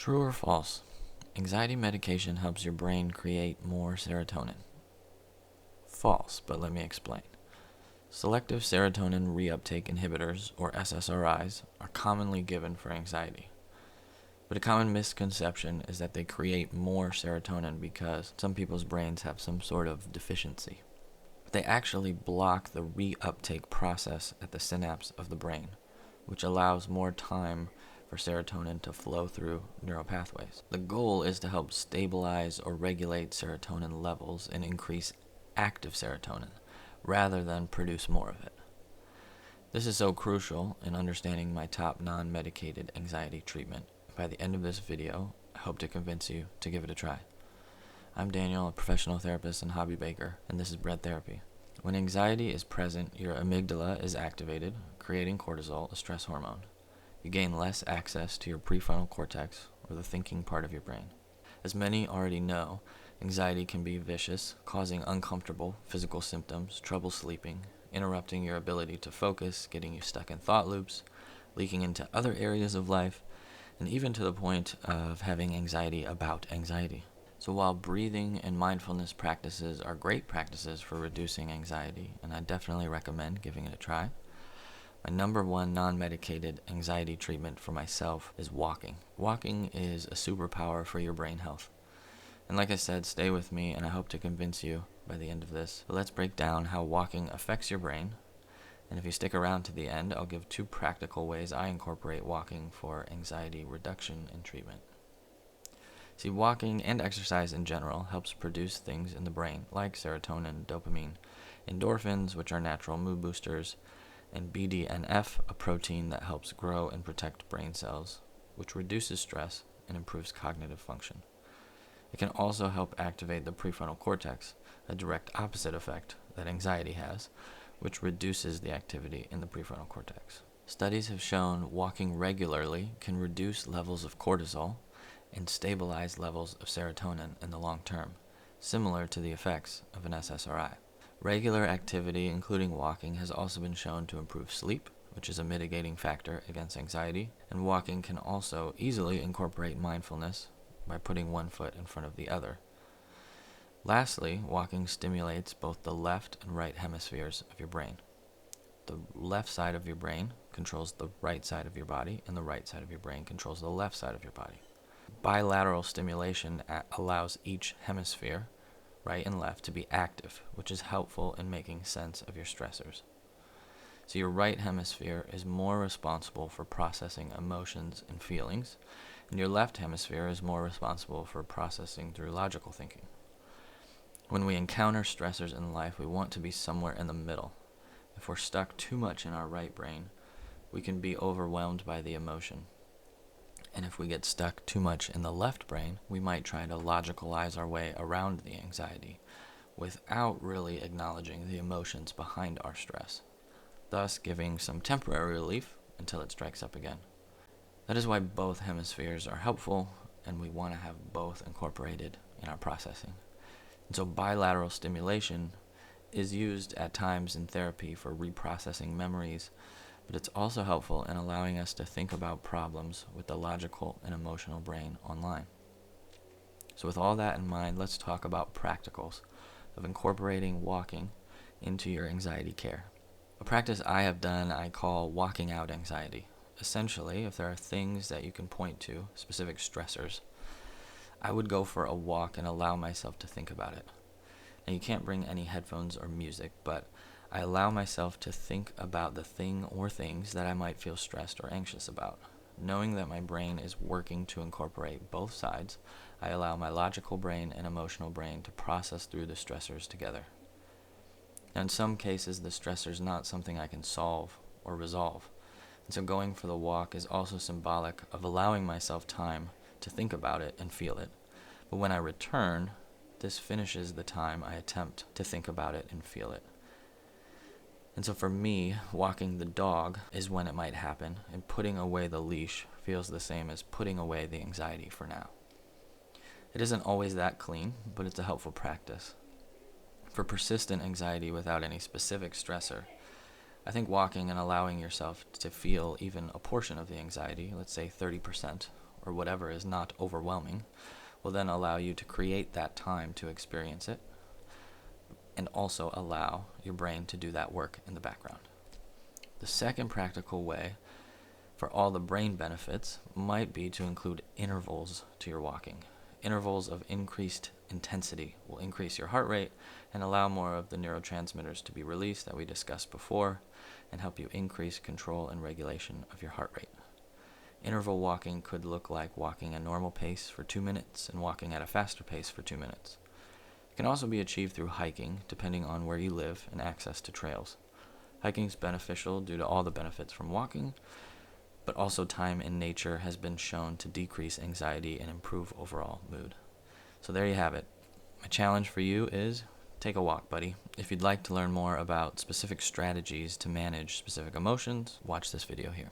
True or false? Anxiety medication helps your brain create more serotonin. False, but let me explain. Selective serotonin reuptake inhibitors, or SSRIs, are commonly given for anxiety. But a common misconception is that they create more serotonin because some people's brains have some sort of deficiency. But they actually block the reuptake process at the synapse of the brain, which allows more time for serotonin to flow through neural pathways. The goal is to help stabilize or regulate serotonin levels and increase active serotonin, rather than produce more of it. This is so crucial in understanding my top non-medicated anxiety treatment. By the end of this video, I hope to convince you to give it a try. I'm Daniel, a professional therapist and hobby baker, and this is Bread Therapy. When anxiety is present, your amygdala is activated, creating cortisol, a stress hormone. You gain less access to your prefrontal cortex, or the thinking part of your brain. As many already know, anxiety can be vicious, causing uncomfortable physical symptoms, trouble sleeping, interrupting your ability to focus, getting you stuck in thought loops, leaking into other areas of life, and even to the point of having anxiety about anxiety. So while breathing and mindfulness practices are great practices for reducing anxiety, and I definitely recommend giving it a try, my number one non-medicated anxiety treatment for myself is walking. Walking is a superpower for your brain health. And like I said, stay with me and I hope to convince you by the end of this. But let's break down how walking affects your brain. And if you stick around to the end, I'll give 2 practical ways I incorporate walking for anxiety reduction and treatment. See, walking and exercise in general helps produce things in the brain like serotonin, dopamine, endorphins, which are natural mood boosters, and BDNF, a protein that helps grow and protect brain cells, which reduces stress and improves cognitive function. It can also help activate the prefrontal cortex, a direct opposite effect that anxiety has, which reduces the activity in the prefrontal cortex. Studies have shown walking regularly can reduce levels of cortisol and stabilize levels of serotonin in the long term, similar to the effects of an SSRI. Regular activity, including walking, has also been shown to improve sleep, which is a mitigating factor against anxiety, and walking can also easily incorporate mindfulness by putting one foot in front of the other. Lastly, walking stimulates both the left and right hemispheres of your brain. The left side of your brain controls the right side of your body, and the right side of your brain controls the left side of your body. Bilateral stimulation allows each hemisphere, right and left, to be active, which is helpful in making sense of your stressors. So your right hemisphere is more responsible for processing emotions and feelings, and your left hemisphere is more responsible for processing through logical thinking. When we encounter stressors in life, we want to be somewhere in the middle. If we're stuck too much in our right brain, we can be overwhelmed by the emotion. And if we get stuck too much in the left brain, we might try to logicalize our way around the anxiety without really acknowledging the emotions behind our stress, thus giving some temporary relief until it strikes up again. That is why both hemispheres are helpful, and we want to have both incorporated in our processing. And so bilateral stimulation is used at times in therapy for reprocessing memories, but it's also helpful in allowing us to think about problems with the logical and emotional brain online. So with all that in mind, let's talk about practicals of incorporating walking into your anxiety care. A practice I have done I call walking out anxiety. Essentially, if there are things that you can point to, specific stressors, I would go for a walk and allow myself to think about it. Now, you can't bring any headphones or music, but I allow myself to think about the thing or things that I might feel stressed or anxious about. Knowing that my brain is working to incorporate both sides, I allow my logical brain and emotional brain to process through the stressors together. Now, in some cases, the stressor is not something I can solve or resolve, and so going for the walk is also symbolic of allowing myself time to think about it and feel it. But when I return, this finishes the time I attempt to think about it and feel it. And so for me, walking the dog is when it might happen, and putting away the leash feels the same as putting away the anxiety for now. It isn't always that clean, but it's a helpful practice. For persistent anxiety without any specific stressor, I think walking and allowing yourself to feel even a portion of the anxiety, let's say 30% or whatever is not overwhelming, will then allow you to create that time to experience it, and also allow your brain to do that work in the background. The second practical way for all the brain benefits might be to include intervals to your walking. Intervals of increased intensity will increase your heart rate and allow more of the neurotransmitters to be released that we discussed before, and help you increase control and regulation of your heart rate. Interval walking could look like walking a normal pace for 2 minutes and walking at a faster pace for 2 minutes. It can also be achieved through hiking, depending on where you live and access to trails. Hiking is beneficial due to all the benefits from walking, but also time in nature has been shown to decrease anxiety and improve overall mood. So there you have it. My challenge for you is take a walk, buddy. If you'd like to learn more about specific strategies to manage specific emotions, watch this video here.